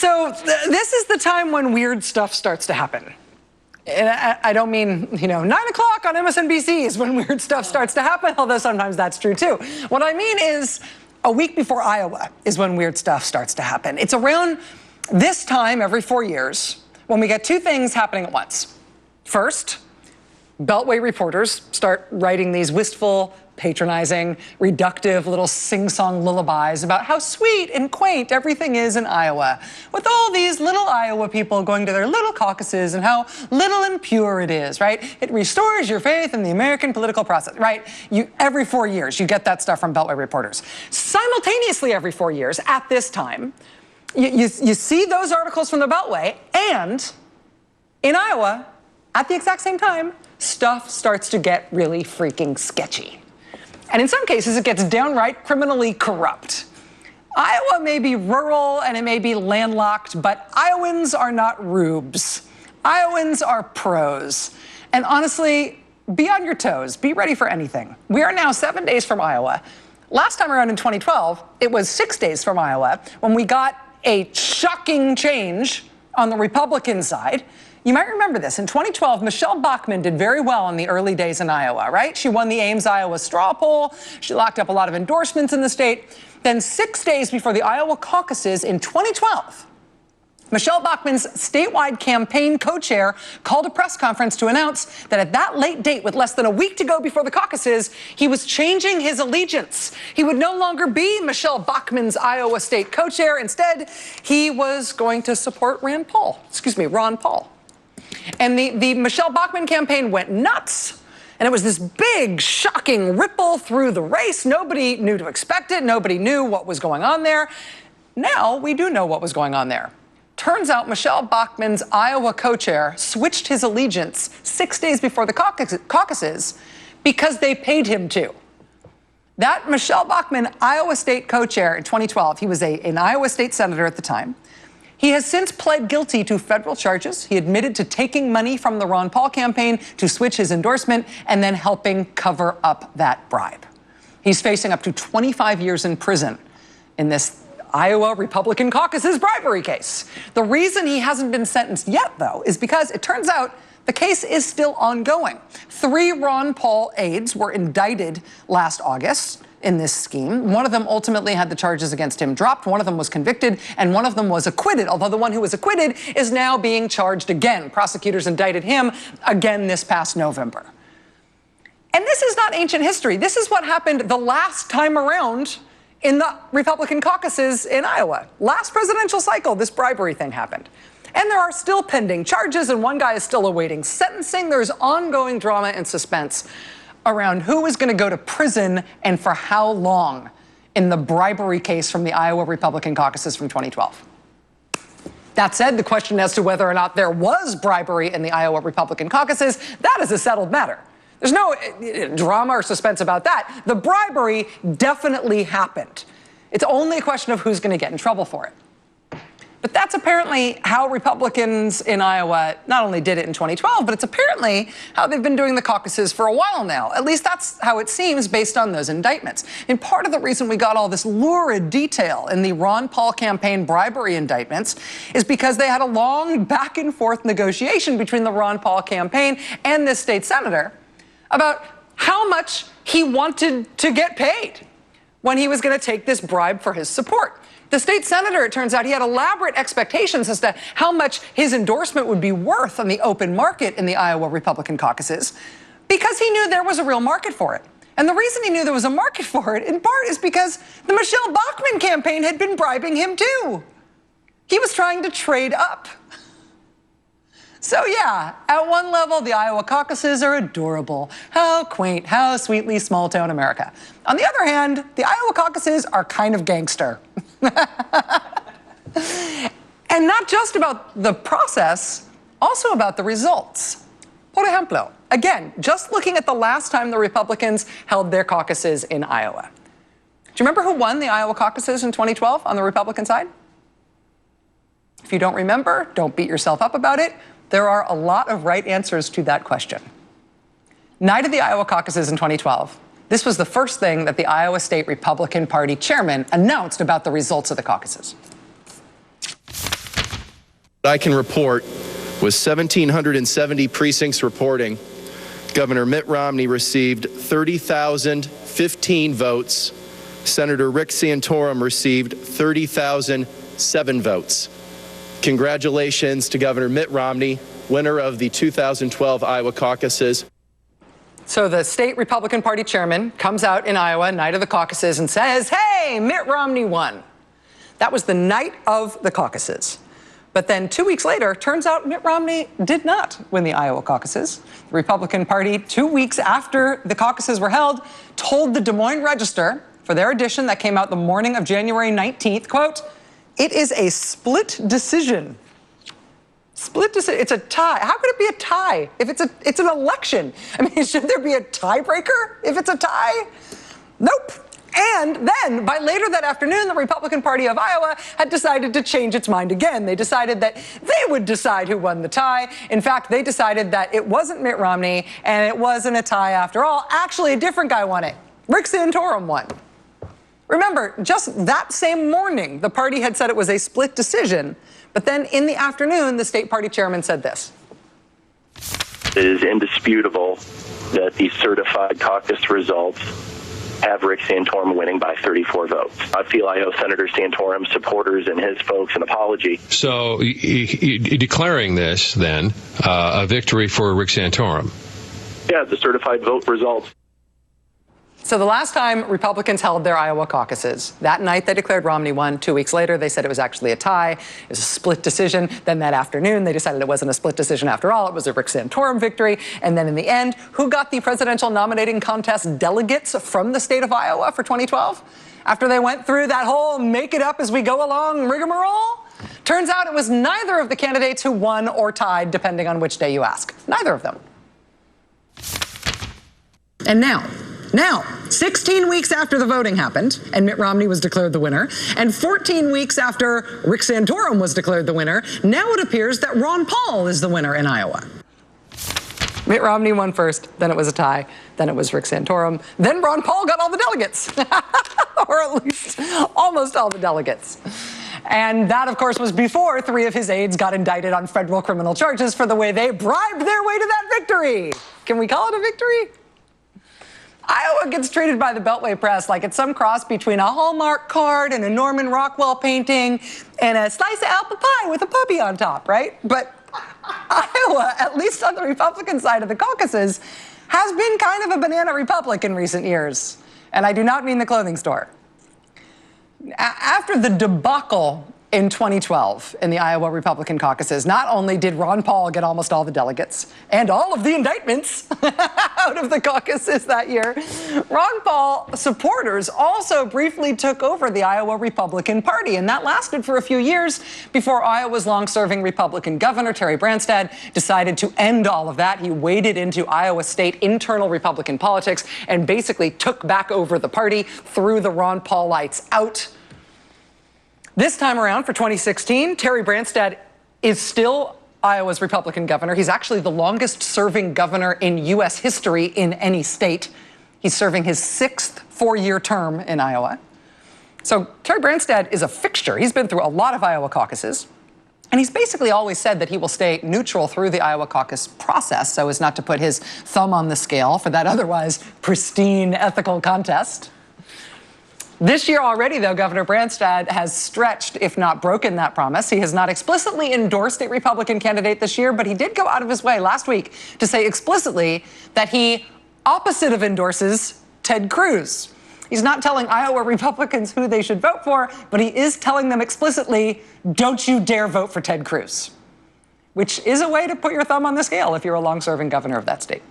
So this is the time when weird stuff starts to happen. And I don't mean, 9 o'clock on MSNBC is when weird stuff starts to happen, although sometimes that's true too. What I mean is a week before Iowa is when weird stuff starts to happen. It's around this time every 4 years when we get two things happening at once. First, Beltway reporters start writing these wistful, patronizing, reductive little sing-song lullabies about how sweet and quaint everything is in Iowa, with all these little Iowa people going to their little caucuses and how little and pure it is, right? It restores your faith in the American political process, right? Every 4 years, you get that stuff from Beltway reporters. Simultaneously, every 4 years, at this time, you see those articles from the Beltway, and in Iowa, at the exact same time, stuff starts to get really freaking sketchy. And in some cases, it gets downright criminally corrupt. Iowa may be rural and it may be landlocked, but Iowans are not rubes. Iowans are pros. And honestly, be on your toes. Be ready for anything. We are now 7 days from Iowa. Last time around in 2012, it was 6 days from Iowa when we got a shocking change on the Republican side. You might remember this. In 2012, Michelle Bachmann did very well in the early days in Iowa, right? She won the Ames, Iowa straw poll. She locked up a lot of endorsements in the state. Then 6 days before the Iowa caucuses in 2012, Michelle Bachmann's statewide campaign co-chair called a press conference to announce that at that late date, with less than a week to go before the caucuses, he was changing his allegiance. He would no longer be Michelle Bachmann's Iowa state co-chair. Instead, he was going to support Ron Paul. And the Michelle Bachmann campaign went nuts. And it was this big, shocking ripple through the race. Nobody knew to expect it. Nobody knew what was going on there. Now we do know what was going on there. Turns out Michelle Bachmann's Iowa co-chair switched his allegiance 6 days before the caucuses because they paid him to. That Michelle Bachmann Iowa state co-chair in 2012, he was an Iowa state senator at the time. He has since pled guilty to federal charges. He admitted to taking money from the Ron Paul campaign to switch his endorsement and then helping cover up that bribe. He's facing up to 25 years in prison in this Iowa Republican caucus's bribery case. The reason he hasn't been sentenced yet, though, is because it turns out the case is still ongoing. 3 Ron Paul aides were indicted last August in this scheme. One of them ultimately had the charges against him dropped. One of them was convicted, and one of them was acquitted, although the one who was acquitted is now being charged again. Prosecutors indicted him again this past November. And this is not ancient history. This is what happened the last time around in the Republican caucuses in Iowa. Last presidential cycle, this bribery thing happened. And there are still pending charges, and one guy is still awaiting sentencing. There's ongoing drama and suspense around who is going to go to prison and for how long in the bribery case from the Iowa Republican caucuses from 2012. That said, the question as to whether or not there was bribery in the Iowa Republican caucuses, that is a settled matter. There's no drama or suspense about that. The bribery definitely happened. It's only a question of who's going to get in trouble for it. But that's apparently how Republicans in Iowa not only did it in 2012, but it's apparently how they've been doing the caucuses for a while now. At least that's how it seems based on those indictments. And part of the reason we got all this lurid detail in the Ron Paul campaign bribery indictments is because they had a long back and forth negotiation between the Ron Paul campaign and this state senator about how much he wanted to get paid when he was going to take this bribe for his support. The state senator, it turns out, he had elaborate expectations as to how much his endorsement would be worth on the open market in the Iowa Republican caucuses because he knew there was a real market for it. And the reason he knew there was a market for it, in part, is because the Michelle Bachmann campaign had been bribing him too. He was trying to trade up. So yeah, at one level, the Iowa caucuses are adorable. How quaint, how sweetly small-town America. On the other hand, the Iowa caucuses are kind of gangster. And not just about the process, also about the results. Por ejemplo, again, just looking at the last time the Republicans held their caucuses in Iowa. Do you remember who won the Iowa caucuses in 2012 on the Republican side? If you don't remember, don't beat yourself up about it. There are a lot of right answers to that question. Night of the Iowa caucuses in 2012, this was the first thing that the Iowa State Republican Party chairman announced about the results of the caucuses. I can report, with 1,770 precincts reporting, Governor Mitt Romney received 30,015 votes. Senator Rick Santorum received 30,007 votes. Congratulations to Governor Mitt Romney, winner of the 2012 Iowa caucuses. So the state Republican Party chairman comes out in Iowa, night of the caucuses, and says, hey, Mitt Romney won. That was the night of the caucuses. But then 2 weeks later, turns out Mitt Romney did not win the Iowa caucuses. The Republican Party, 2 weeks after the caucuses were held, told the Des Moines Register, for their edition that came out the morning of January 19th, quote, it is a split decision. Split decision, it's a tie. How could it be a tie if it's an election? I mean, should there be a tiebreaker if it's a tie? Nope. And then, by later that afternoon, the Republican Party of Iowa had decided to change its mind again. They decided that they would decide who won the tie. In fact, they decided that it wasn't Mitt Romney, and it wasn't a tie after all. Actually, a different guy won it. Rick Santorum won. Remember, just that same morning, the party had said it was a split decision. But then in the afternoon, the state party chairman said this. It is indisputable that the certified caucus results have Rick Santorum winning by 34 votes. I feel I owe Senator Santorum's supporters and his folks an apology. So declaring this, then, a victory for Rick Santorum? Yeah, the certified vote results. So the last time Republicans held their Iowa caucuses, that night they declared Romney won. 2 weeks later, they said it was actually a tie. It was a split decision. Then that afternoon, they decided it wasn't a split decision after all. It was a Rick Santorum victory. And then in the end, who got the presidential nominating contest delegates from the state of Iowa for 2012? After they went through that whole make it up as we go along rigmarole? Turns out it was neither of the candidates who won or tied, depending on which day you ask. Neither of them. And now, 16 weeks after the voting happened and Mitt Romney was declared the winner, and 14 weeks after Rick Santorum was declared the winner, now it appears that Ron Paul is the winner in Iowa. Mitt Romney won first, then it was a tie, then it was Rick Santorum, then Ron Paul got all the delegates, or at least almost all the delegates. And that, of course, was before 3 of his aides got indicted on federal criminal charges for the way they bribed their way to that victory. Can we call it a victory? Iowa gets treated by the Beltway press like it's some cross between a Hallmark card and a Norman Rockwell painting and a slice of apple pie with a puppy on top, right? But Iowa, at least on the Republican side of the caucuses, has been kind of a banana republic in recent years. And I do not mean the clothing store. After the debacle in 2012 in the Iowa Republican caucuses, not only did Ron Paul get almost all the delegates and all of the indictments out of the caucuses that year, Ron Paul supporters also briefly took over the Iowa Republican Party, and that lasted for a few years before Iowa's long-serving Republican governor, Terry Branstad, decided to end all of that. He waded into Iowa state internal Republican politics and basically took back over the party, threw the Ron Paul lights out. This time around, for 2016, Terry Branstad is still Iowa's Republican governor. He's actually the longest-serving governor in U.S. history in any state. He's serving his 6th four-year term in Iowa. So Terry Branstad is a fixture. He's been through a lot of Iowa caucuses. And he's basically always said that he will stay neutral through the Iowa caucus process so as not to put his thumb on the scale for that otherwise pristine ethical contest. This year already, though, Governor Branstad has stretched, if not broken, that promise. He has not explicitly endorsed a Republican candidate this year, but he did go out of his way last week to say explicitly that he opposite of endorses Ted Cruz. He's not telling Iowa Republicans who they should vote for, but he is telling them explicitly, don't you dare vote for Ted Cruz, which is a way to put your thumb on the scale if you're a long-serving governor of that state.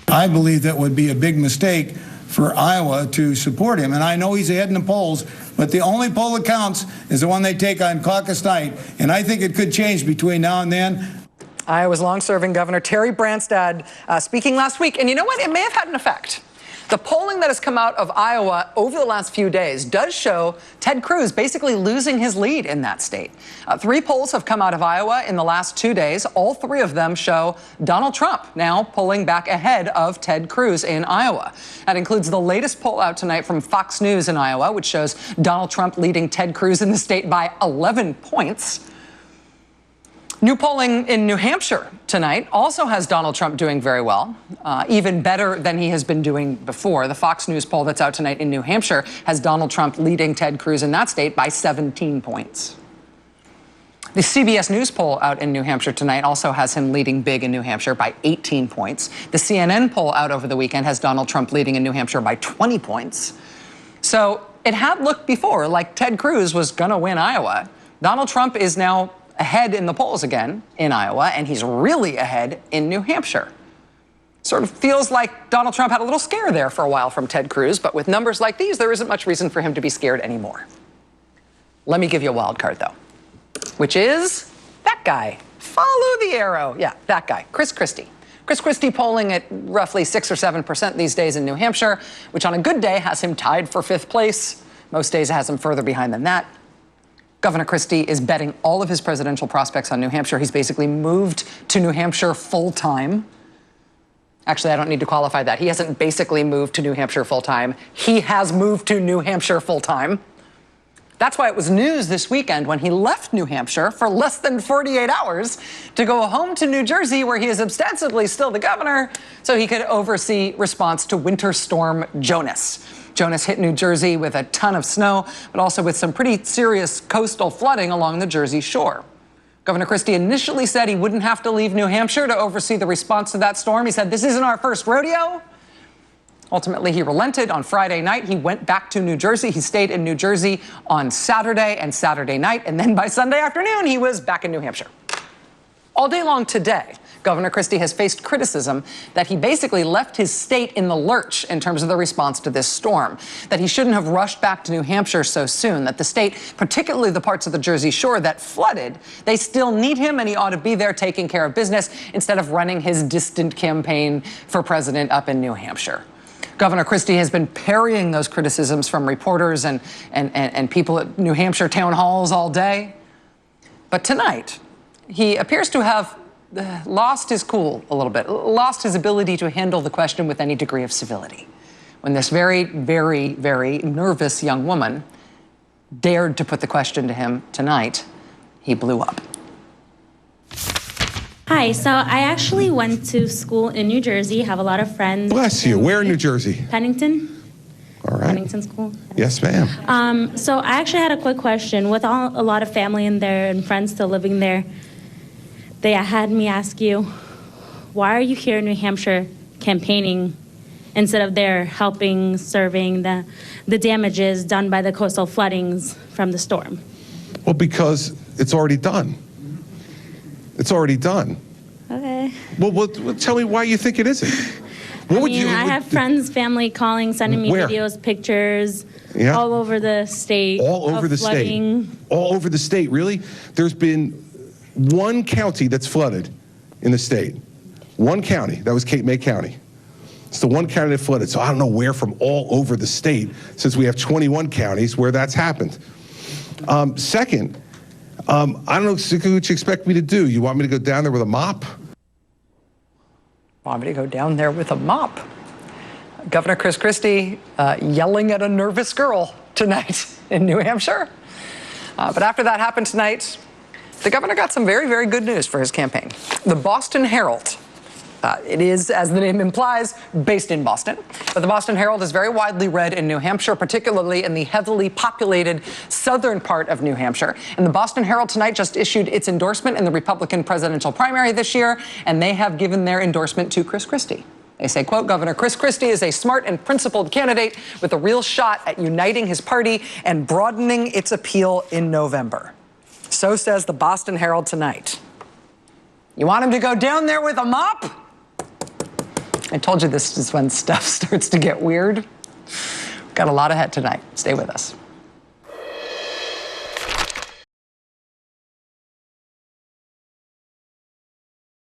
I believe that would be a big mistake for Iowa to support him. And I know he's ahead in the polls, but the only poll that counts is the one they take on caucus night. And I think it could change between now and then. Iowa's long-serving governor Terry Branstad speaking last week. And you know what? It may have had an effect. The polling that has come out of Iowa over the last few days does show Ted Cruz basically losing his lead in that state. 3 polls have come out of Iowa in the last 2 days. All 3 of them show Donald Trump now pulling back ahead of Ted Cruz in Iowa. That includes the latest poll out tonight from Fox News in Iowa, which shows Donald Trump leading Ted Cruz in the state by 11 points. New polling in New Hampshire tonight also has Donald Trump doing very well, even better than he has been doing before. The Fox News poll that's out tonight in New Hampshire has Donald Trump leading Ted Cruz in that state by 17 points. The CBS News poll out in New Hampshire tonight also has him leading big in New Hampshire by 18 points. The CNN poll out over the weekend has Donald Trump leading in New Hampshire by 20 points. So it had looked before like Ted Cruz was going to win Iowa. Donald Trump is now ahead in the polls again in Iowa, and he's really ahead in New Hampshire. Sort of feels like Donald Trump had a little scare there for a while from Ted Cruz, but with numbers like these, there isn't much reason for him to be scared anymore. Let me give you a wild card, though, which is that guy. Follow the arrow. Yeah, that guy, Chris Christie. Chris Christie polling at roughly 6 or 7% these days in New Hampshire, which on a good day has him tied for 5th place. Most days it has him further behind than that. Governor Christie is betting all of his presidential prospects on New Hampshire. He's basically moved to New Hampshire full-time. Actually, I don't need to qualify that. He hasn't basically moved to New Hampshire full-time. He has moved to New Hampshire full-time. That's why it was news this weekend when he left New Hampshire for less than 48 hours to go home to New Jersey, where he is ostensibly still the governor, so he could oversee response to Winter Storm Jonas. Jonas hit New Jersey with a ton of snow, but also with some pretty serious coastal flooding along the Jersey shore. Governor Christie initially said he wouldn't have to leave New Hampshire to oversee the response to that storm. He said, "This isn't our first rodeo." Ultimately, he relented. On Friday night, he went back to New Jersey. He stayed in New Jersey on Saturday and Saturday night, and then by Sunday afternoon, he was back in New Hampshire. All day long today, Governor Christie has faced criticism that he basically left his state in the lurch in terms of the response to this storm, that he shouldn't have rushed back to New Hampshire so soon, that the state, particularly the parts of the Jersey Shore that flooded, they still need him and he ought to be there taking care of business instead of running his distant campaign for president up in New Hampshire. Governor Christie has been parrying those criticisms from reporters and people at New Hampshire town halls all day. But tonight, he appears to have lost his cool a little bit, lost his ability to handle the question with any degree of civility. When this very, very, very nervous young woman dared to put the question to him tonight, he blew up. Hi, so I actually went to school in New Jersey, have a lot of friends. Bless you. Where in New Jersey? Pennington. All right. Pennington School. Yes, ma'am. So I actually had a quick question. With a lot of family in there and friends still living there, they had me ask you, why are you here in New Hampshire campaigning instead of there helping, serving the damages done by the coastal floodings from the storm? Well, because it's already done. It's already done. Okay. Well, tell me why you think it isn't. I have friends, family calling, sending me Where? videos, pictures, Yeah. all over the state. All over the flooding. state. All over the state, really? There's been one county that's flooded in the state. One county. That was Cape May County. It's the one county that flooded. So I don't know where from all over the state, since we have 21 counties where that's happened. Second, I don't know what you expect me to do. You want me to go down there with a mop? Want me to go down there with a mop? Governor Chris Christie yelling at a nervous girl tonight in New Hampshire. But after that happened tonight, the governor got some very, very good news for his campaign. The Boston Herald. It is, as the name implies, based in Boston. But the Boston Herald is very widely read in New Hampshire, particularly in the heavily populated southern part of New Hampshire. And the Boston Herald tonight just issued its endorsement in the Republican presidential primary this year, and they have given their endorsement to Chris Christie. They say, quote, Governor Chris Christie is a smart and principled candidate with a real shot at uniting his party and broadening its appeal in November. So says the Boston Herald tonight. You want him to go down there with a mop? I told you this is when stuff starts to get weird. Got a lot ahead tonight. Stay with us.